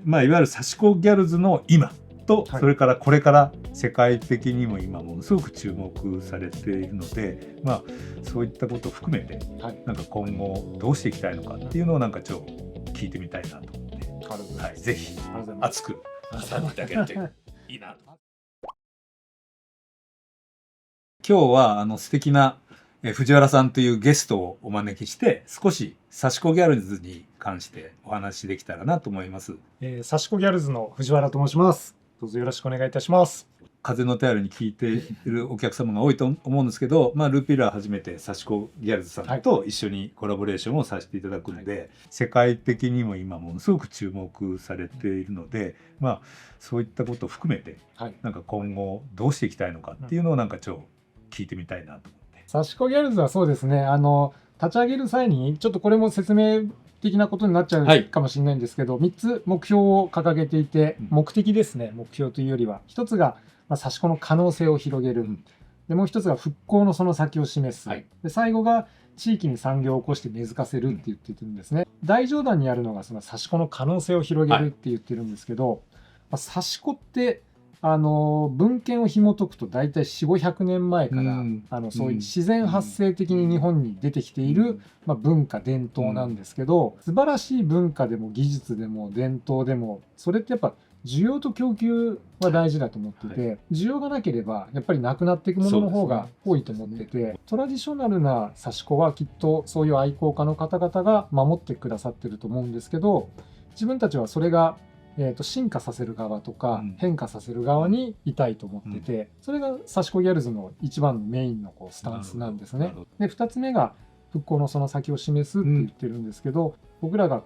まあ、いわゆる刺し子ギャルズの今と、はいそれからこれから世界的にも今ものすごく注目されているので、まあ、そういったことを含めて、はいなんか今後どうしていきたいのかっていうのをなんかちょっと聞いてみたいなと思って、はい、ぜひ熱く語っていただけるといいなと。今日は素敵な藤原さんというゲストをお招きして、少し刺し子ギャルズに関してお話しできたらなと思います。刺し子ギャルズの藤原と申します。どうぞよろしくお願いいたします。風の便りに聞いているお客様が多いと思うんですけど、まあ、ルーピラー初めて刺し子ギャルズさんと一緒にコラボレーションをさせていただくので、世界的にも今ものすごく注目されているので、まあ、そういったことを含めて、なんか今後どうしていきたいのかっていうのをなんかちょっと聞いてみたいなと思って。刺し子ギャルズはそうですね、立ち上げる際にちょっとこれも説明的なことになっちゃうかもしれないんですけど、3つ目標を掲げていて、目的ですね、目標というよりは1つが刺し子の可能性を広げる、でもう1つが復興のその先を示す、で最後が地域に産業を起こして根付かせるって言ってるんですね。大上段にあるのがその刺し子の可能性を広げるって言ってるんですけど、刺し子って文献を紐解くと大体400〜500年前からそういう自然発生的に日本に出てきている文化伝統なんですけど、素晴らしい文化でも技術でも伝統でもそれってやっぱ需要と供給は大事だと思ってて、需要がなければやっぱりなくなっていくものの方が多いと思ってて、トラディショナルな刺し子はきっとそういう愛好家の方々が守ってくださってると思うんですけど、自分たちはそれが進化させる側とか変化させる側にいたいと思ってて、それが刺し子ギャルズの一番のメインのスタンスなんですね。で2つ目が復興のその先を示すって言ってるんですけど、僕らが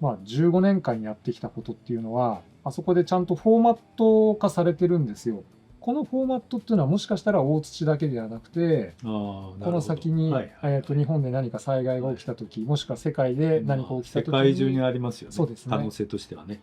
15年間やってきたことっていうのはあそこでちゃんとフォーマット化されてるんですよ。このフォーマットっていうのはもしかしたら大土だけではなくて、この先に日本で何か災害が起きた時、もしくは世界で何か起きた時に、世界中にありますよね。そうですね。可能性としてはね。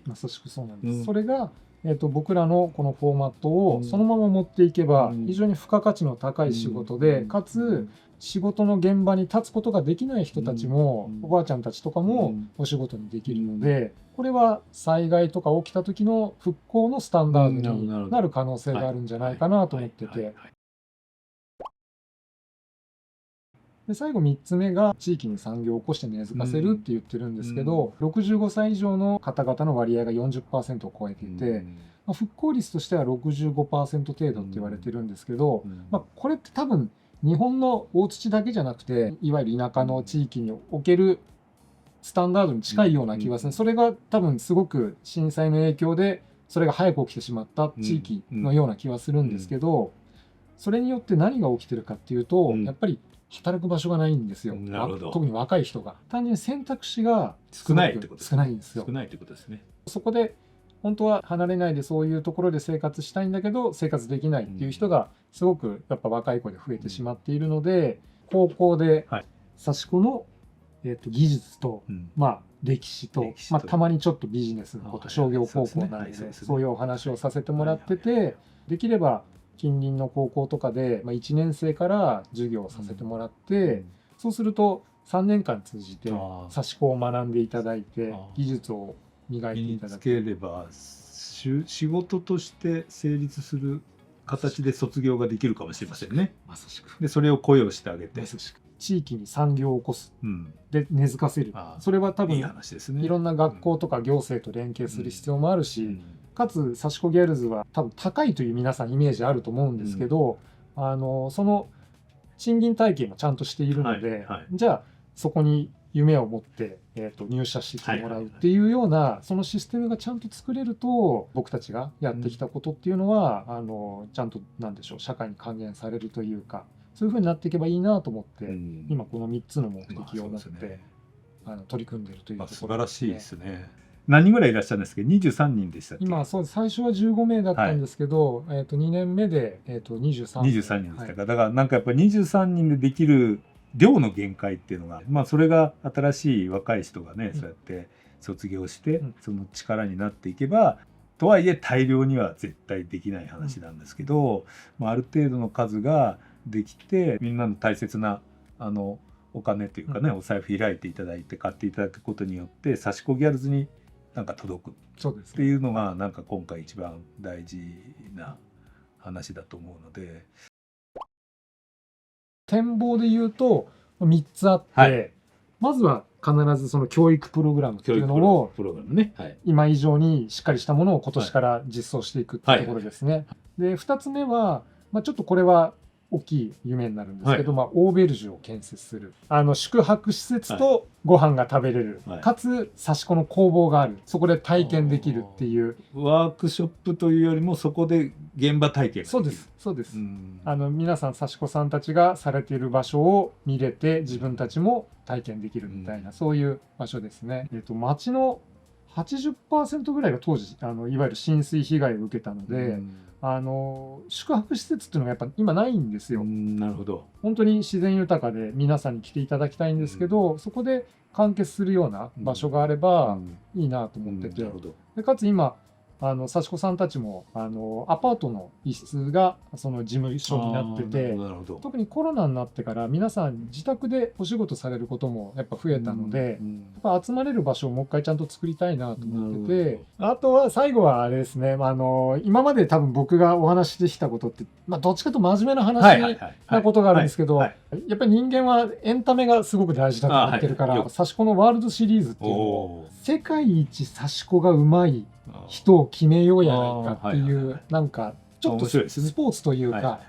まさしくそうなんです。それが、僕らのこのフォーマットをそのまま持っていけば、非常に付加価値の高い仕事で、かつ仕事の現場に立つことができない人たちも、おばあちゃんたちとかもお仕事にできるので、これは災害とか起きた時の復興のスタンダードになる可能性があるんじゃないかなと思ってて。で最後3つ目が地域に産業を起こして根付かせるって言ってるんですけど、65歳以上の方々の割合が 40% を超えていて、復興率としては 65% 程度って言われてるんですけど、これって多分日本の大土だけじゃなくて、いわゆる田舎の地域におけるスタンダードに近いような気がする。それが多分すごく震災の影響でそれが早く起きてしまった地域のような気はするんですけど、それによって何が起きてるかっていうと、やっぱり働く場所がないんですよ。特に若い人が。単純に選択肢が少ないってことですね。少ないんですよ。少ないってことですね。そこで本当は離れないでそういうところで生活したいんだけど生活できないっていう人がすごくやっぱ若い子で増えてしまっているので、高校で刺し子の技術と歴史とたまにちょっとビジネスのこと、商業高校なんでそういうお話をさせてもらってて、できれば近隣の高校とかで1年生から授業をさせてもらって、そうすると3年間通じて刺し子を学んでいただいて技術を磨いていただければ仕事として成立する形で卒業ができるかもしれませんね。まさしく。でそれを雇用してあげて地域に産業を起こす、で根付かせる。それは多分いろんな学校とか行政と連携する必要もあるし、かつ刺し子ギャルズは多分高いという皆さんイメージあると思うんですけど、その賃金体系もちゃんとしているので、じゃあそこに夢を持って、入社してもらうっていうようなそのシステムがちゃんと作れると、僕たちがやってきたことっていうのはちゃんとなんでしょう、社会に還元されるというか、そういう風になっていけばいいなと思って、今この3つの目的を持って取り組んでいるというところ、素晴らしいですね。何人ぐらいいらっしゃるんですか。23人でしたっけ。今そう最初は15名だったんですけど、2年目で、23人でしたか。だからなんかやっぱり23人でできる量の限界っていうのが、それが新しい若い人がね、そうやって卒業して、その力になっていけば、とはいえ大量には絶対できない話なんですけど、ある程度の数ができて、みんなの大切なお金というかね、お財布開いていただいて買っていただくことによって刺し子ギャルズになんか届くそうですね。っていうのがなんか今回一番大事な話だと思うので、展望で言うと3つあって、はい、まずは必ずその教育プログラムっていうのをプログラムね、はい、今以上にしっかりしたものを今年から実装していくっていうところですね。で2つ目は、ちょっとこれは大きい夢になるんですけど、オーベルジュを建設する宿泊施設とご飯が食べれる、かつ刺し子の工房がある、そこで体験できるっていう。ワークショップというよりもそこで現場体験ができる。そうです、そうです。皆さん刺し子さんたちがされている場所を見れて自分たちも体験できるみたいな、そういう場所ですね。町の 80% ぐらいが当時いわゆる浸水被害を受けたので、宿泊施設っていうのがやっぱ今ないんですよ。なるほど。本当に自然豊かで皆さんに来ていただきたいんですけど、そこで完結するような場所があればいいなと思ってて、でかつ今刺し子さんたちもアパートの一室がその事務所になってて、特にコロナになってから皆さん自宅でお仕事されることもやっぱ増えたので、やっぱ集まれる場所をもう一回ちゃんと作りたいなと思ってて、あとは最後はあれですね、今まで多分僕がお話ししてきたことって、どっちかというと真面目な話なことがあるんですけど、やっぱり人間はエンタメがすごく大事だと思ってるから、刺し子のワールドシリーズっていうのを世界一刺し子がうまい人を決めようやないかっていう、なんかちょっとスポーツというか、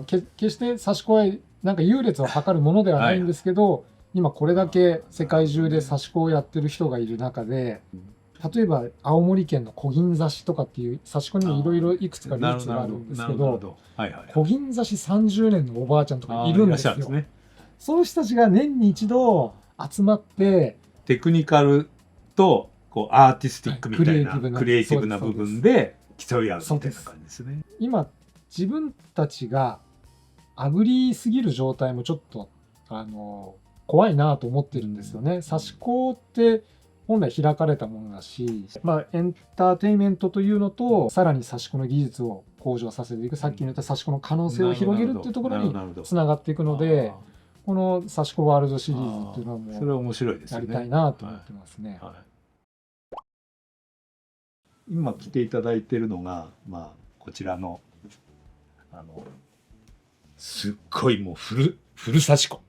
決して刺し子はなんか優劣を測るものではないんですけど、今これだけ世界中で刺し子をやってる人がいる中で、例えば青森県の小銀刺しとかっていう刺し子にもいろいろいくつかルーツがあるんですけど、小銀刺し30年のおばあちゃんとかいるんですよ。そういう人たちが年に一度集まってテクニカルとこうアーティスティックみたいなクリエイティブな部分で競い合うみたいな感じですね。今自分たちがアグリーすぎる状態もちょっと怖いなと思ってるんですよね。刺し子って本来開かれたものだし、エンターテインメントというのとさらに刺し子の技術を向上させていく、さっき言った刺し子の可能性を広げるっていうところにつながっていくので、この刺し子ワールドシリーズっていうのはもうそれは面白いですやね。りたいなと思ってますね。今来ていただいているのが、こちらのすっごいもうフル刺し子。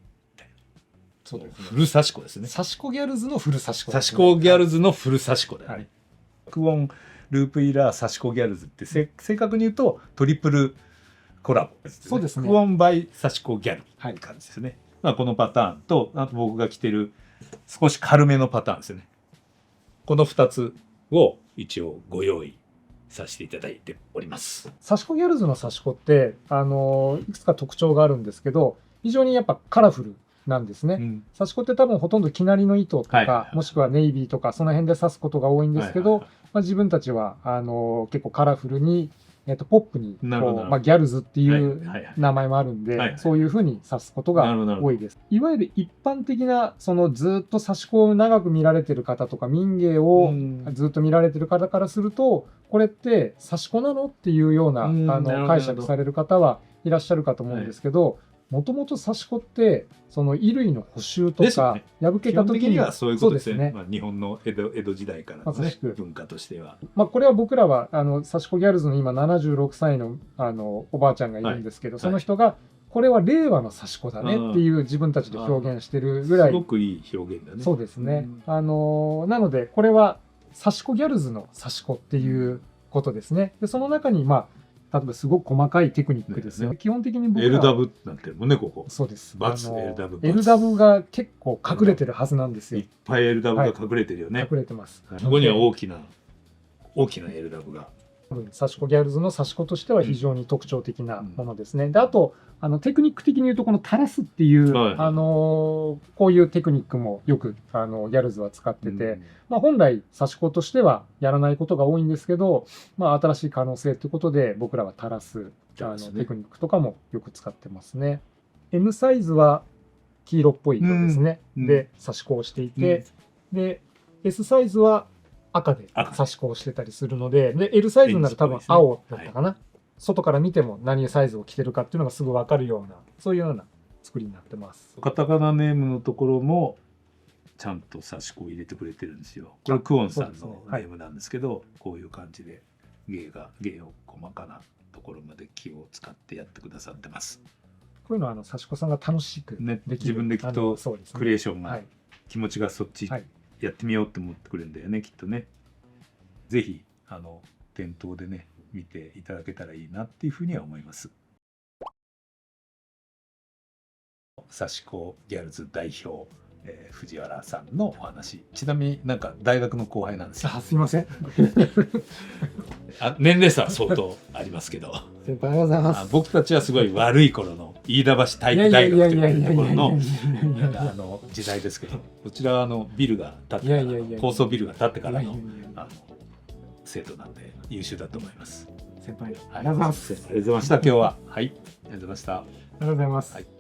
そうですね。フル刺し子ですね。刺し子ギャルズのフル刺し子。刺し子ギャルズのフル刺し子だよね。クオンループイラー刺し子ギャルズって正確に言うとトリプルコラボですね。そうですね。クオンバイ刺し子ギャルって感じですね。このパターンと、あと僕が着てる少し軽めのパターンですよね。この2つを一応ご用意させていただいております。刺し子ギャルズの刺し子っていくつか特徴があるんですけど、非常にやっぱカラフルなんですね。刺し子って多分ほとんど生成りの糸とか、もしくはネイビーとかその辺で刺すことが多いんですけど、自分たちは結構カラフルにポップにギャルズっていう名前もあるんで、そういうふうに指すことが多いです。いわゆる一般的なそのずっと刺し子を長く見られてる方とか民芸をずっと見られてる方からすると、これって刺し子なのっていうような解釈される方はいらっしゃるかと思うんですけど、もともと刺し子ってその衣類の補修とか破けた時にはそういうことですね。日本の江戸時代からの文化としては。これは僕らは刺し子ギャルズの今76歳のおばあちゃんがいるんですけど、その人がこれは令和の刺し子だねっていう自分たちで表現してるぐらい。すごくいい表現だね。そうですね。なのでこれは刺し子ギャルズの刺し子っていうことですね。でその中に例えばすごく細かいテクニックですよ。基本的に僕は LW なんてるもんね、ここ。そうです。LW が結構隠れてるはずなんですよ。いっぱい LW が隠れてるよね。隠れてます。ここには大きな LW が。刺し子ギャルズの刺し子としては非常に特徴的なものですね。であとテクニック的に言うとこの垂らすっていう、こういうテクニックもよくギャルズは使ってて、本来刺し子としてはやらないことが多いんですけど、新しい可能性ということで僕らは垂らすテクニックとかもよく使ってますね。M サイズは黄色っぽい色ですね。で刺し子をしていて、で S サイズは赤で刺し子をしてたりするので、L サイズになると多分青だったかな。外から見ても何サイズを着てるかっていうのがすぐ分かるような、そういうような作りになってます。カタカナネームのところもちゃんと刺し子を入れてくれてるんですよ。これクオンさんのそうですねはいネームなんですけど、こういう感じで芸を細かなところまで気を使ってやってくださってます。こういうのは刺し子さんが楽しくね、できる、自分できっとそうですねクリエーションがはい気持ちがそっちはいやってみようって思ってくれるんだよね、きっとね。ぜひ店頭でね見ていただけたらいいなっていうふうには思います。刺し子ギャルズ代表、藤原さんのお話。ちなみになんか大学の後輩なんですよ。あ、すいません。年齢差は相当ありますけど、先輩ありがとうございます。僕たちはすごい悪い頃の飯田橋体育大学というところの時代ですけど、こちらはビルが建ってから高層ビルが建ってからの生徒なんで優秀だと思います。先輩、はい、ありがとうございます。ありがとうございました。今日ははい、ありがとうございました。ありがとうございます。はい